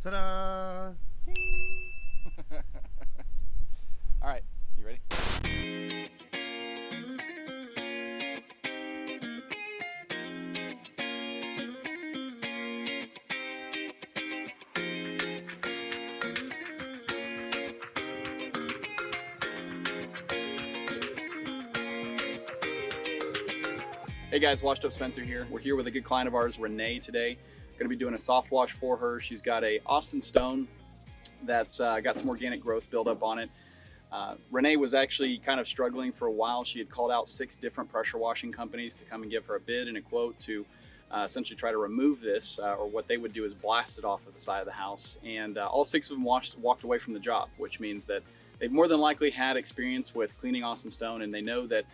Ta-da! All right, you ready? Hey guys, Washed Up Spencer here. We're here with a good client of ours, Renee, today. Going to be doing a soft wash for her. She's got a Austin stone that's got some organic growth built up on it. Renee was actually kind of struggling for a while. She had called out 6 different pressure washing companies to come and give her a bid and a quote to essentially try to remove this, or what they would do is blast it off of the side of the house. And all 6 of them walked away from the job, which means that they've more than likely had experience with cleaning Austin stone, and they know that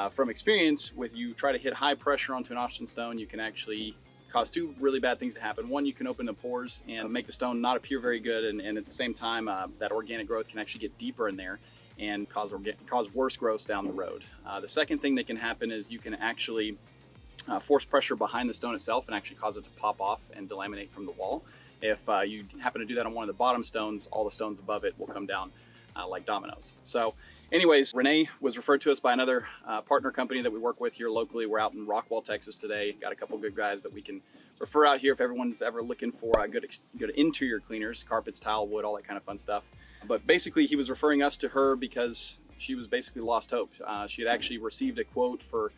from experience, with you try to hit high pressure onto an Austin stone, you can actually cause 2 really bad things to happen. One, you can open the pores and make the stone not appear very good, and at the same time, that organic growth can actually get deeper in there and cause worse growth down the road. The second thing that can happen is you can actually force pressure behind the stone itself and actually cause it to pop off and delaminate from the wall. If you happen to do that on one of the bottom stones, all the stones above it will come down like dominoes. So anyways, Renee was referred to us by another partner company that we work with here locally. We're out in Rockwall, Texas today. Got a couple good guys that we can refer out here if everyone's ever looking for good interior cleaners, carpets, tile, wood, all that kind of fun stuff. But basically he was referring us to her because she was basically lost hope. She had actually received a quote for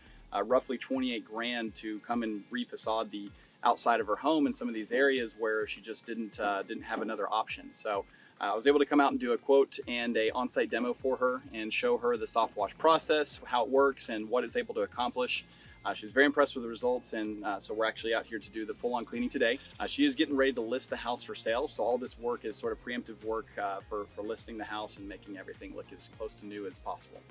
roughly 28 grand to come and re-facade the outside of her home in some of these areas where she just didn't have another option. So I was able to come out and do a quote and a on-site demo for her and show her the soft wash process, how it works, and what it's able to accomplish. She's very impressed with the results, and so we're actually out here to do the full-on cleaning today. She is getting ready to list the house for sale, so all this work is sort of preemptive work for listing the house and making everything look as close to new as possible.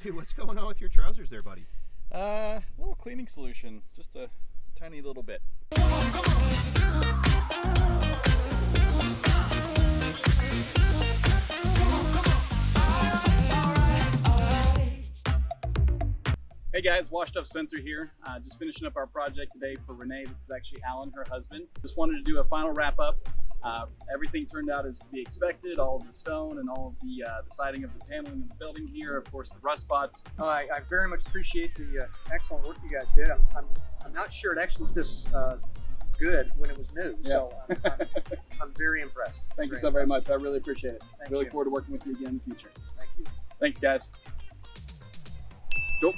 Dude, what's going on with your trousers there, buddy? Little cleaning solution, just a tiny little bit. Hey guys, Washed Up Spencer here. Just finishing up our project today for Renee. This is actually Alan, her husband. Just wanted to do a final wrap up. Everything turned out as to be expected. All of the stone and all of the siding of the paneling in the building here, of course the rust spots. I very much appreciate the excellent work you guys did. I'm not sure it actually looked this good when it was new, Yeah. so I'm very impressed. Thank you so very much. I really appreciate it. Thank We look you. forward to working with you again in the future. Thank you. Thanks guys. Cool.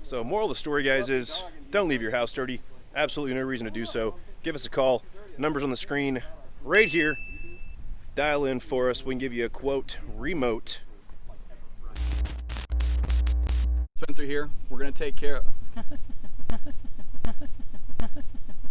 So moral of the story, guys, is don't leave your house dirty. Absolutely no reason to do so. Give us a call. Numbers on the screen right here. Dial in for us. We can give you a quote remote. Spencer here. We're going to take care of...